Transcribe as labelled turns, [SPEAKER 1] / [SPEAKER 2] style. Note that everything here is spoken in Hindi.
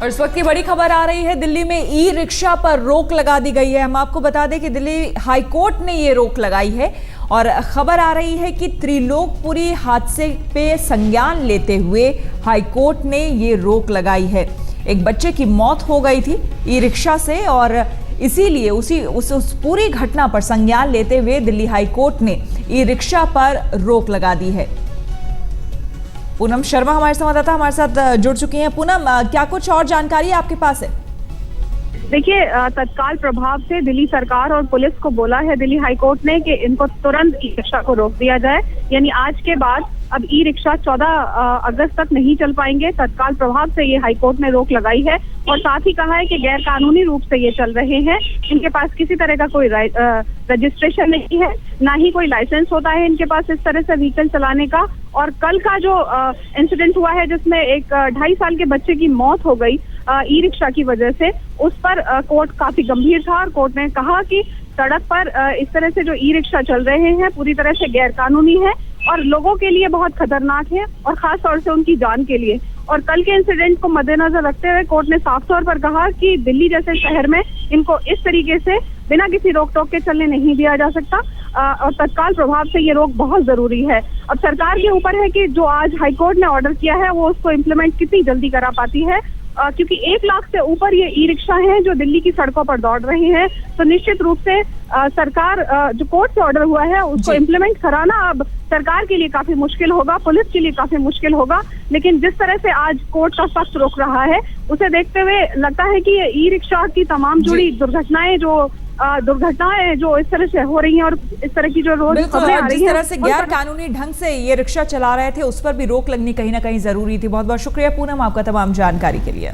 [SPEAKER 1] और इस वक्त की बड़ी खबर आ रही है, दिल्ली में ई रिक्शा पर रोक लगा दी गई है। हम आपको बता दें कि दिल्ली हाईकोर्ट ने ये रोक लगाई है और खबर आ रही है कि त्रिलोकपुरी हादसे पे संज्ञान लेते हुए हाईकोर्ट ने ये रोक लगाई है। एक बच्चे की मौत हो गई थी ई रिक्शा से और इसीलिए उस पूरी घटना पर संज्ञान लेते हुए दिल्ली हाईकोर्ट ने ई रिक्शा पर रोक लगा दी है। पूनम शर्मा हमारे संवाददाता हमारे साथ जुड़ चुकी हैं। पूनम, क्या कुछ और जानकारी आपके पास है?
[SPEAKER 2] देखिए, तत्काल प्रभाव से दिल्ली सरकार और पुलिस को बोला है दिल्ली हाईकोर्ट ने कि इनको तुरंत ई रिक्शा को रोक दिया जाए। यानी आज के बाद अब ई रिक्शा 14 अगस्त तक नहीं चल पाएंगे। तत्काल प्रभाव से ये हाईकोर्ट ने रोक लगाई है और साथ ही कहा है कि गैर कानूनी रूप से ये चल रहे हैं। इनके पास किसी तरह का कोई रजिस्ट्रेशन नहीं है, ना ही कोई लाइसेंस होता है इनके पास इस तरह से व्हीकल चलाने का। और कल का जो इंसिडेंट हुआ है जिसमें एक 2.5 साल के बच्चे की मौत हो गई ई रिक्शा की वजह से, उस पर कोर्ट काफी गंभीर था और कोर्ट ने कहा कि सड़क पर इस तरह से जो ई रिक्शा चल रहे हैं पूरी तरह से गैर कानूनी है और लोगों के लिए बहुत खतरनाक है और खास तौर से उनकी जान के लिए। और कल के इंसिडेंट को मद्देनजर रखते हुए कोर्ट ने साफ तौर पर कहा कि दिल्ली जैसे शहर में इनको इस तरीके से बिना किसी रोक टोक के चलने नहीं दिया जा सकता और तत्काल प्रभाव से ये रोक बहुत जरूरी है। अब सरकार के ऊपर है कि जो आज हाईकोर्ट ने ऑर्डर किया है वो उसको इम्प्लीमेंट कितनी जल्दी करा पाती है, क्योंकि 1 लाख से ऊपर ये ई रिक्शा हैं जो दिल्ली की सड़कों पर दौड़ रहे हैं। तो निश्चित रूप से सरकार जो कोर्ट से ऑर्डर हुआ है उसको इम्प्लीमेंट कराना अब सरकार के लिए काफी मुश्किल होगा, पुलिस के लिए काफी मुश्किल होगा। लेकिन जिस तरह से आज कोर्ट का सख्त रोक रहा है उसे देखते हुए लगता है कि ये ई रिक्शा की तमाम जुड़ी दुर्घटनाएं जो इस तरह से हो रही हैं और इस तरह की जो रोज खबरें आ रही हैं,
[SPEAKER 1] जिस तरह से गैर कानूनी ढंग से ये रिक्शा चला रहे थे उस पर भी रोक लगनी कहीं ना कहीं जरूरी थी। बहुत बहुत शुक्रिया पूनम आपका तमाम जानकारी के लिए।